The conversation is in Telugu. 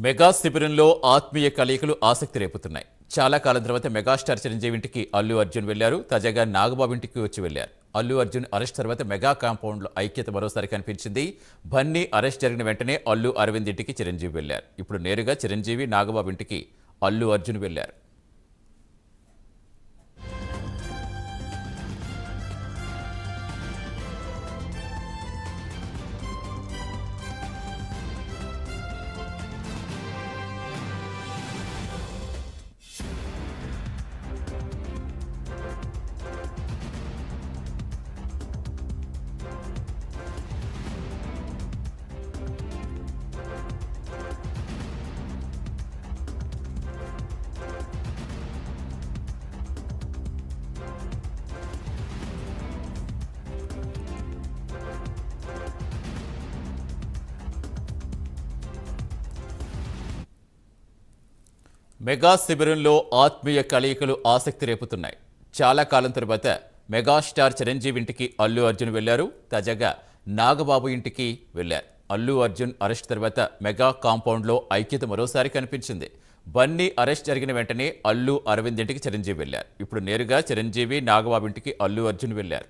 మెగా శిబిరంలో ఆత్మీయ కలయికలు ఆసక్తి రేపుతున్నాయి. చాలా కాలం తర్వాత మెగాస్టార్ చిరంజీవి ఇంటికి అల్లు అర్జున్ వెళ్లారు. తాజాగా నాగబాబు ఇంటికి వచ్చి వెళ్లారు. అల్లు అర్జున్ అరెస్ట్ తర్వాత మెగా కాంపౌండ్లో ఐక్యత మరోసారి కనిపించింది. బన్నీ అరెస్ట్ జరిగిన వెంటనే అల్లు అరవింద్ ఇంటికి చిరంజీవి వెళ్లారు. ఇప్పుడు నేరుగా చిరంజీవి నాగబాబు ఇంటికి అల్లు అర్జున్ వెళ్లారు. మెగా శిబిరంలో ఆత్మీయ కలయికలు ఆసక్తి రేపుతున్నాయి. చాలా కాలం తర్వాత మెగాస్టార్ చిరంజీవి ఇంటికి అల్లు అర్జున్ వెళ్లారు. తాజాగా నాగబాబు ఇంటికి వెళ్లారు. అల్లు అర్జున్ అరెస్ట్ తర్వాత మెగా కాంపౌండ్లో ఐక్యత మరోసారి కనిపించింది. బన్నీ అరెస్ట్ జరిగిన వెంటనే అల్లు అరవింద్ ఇంటికి చిరంజీవి వెళ్లారు. ఇప్పుడు నేరుగా చిరంజీవి నాగబాబు ఇంటికి అల్లు అర్జున్ వెళ్లారు.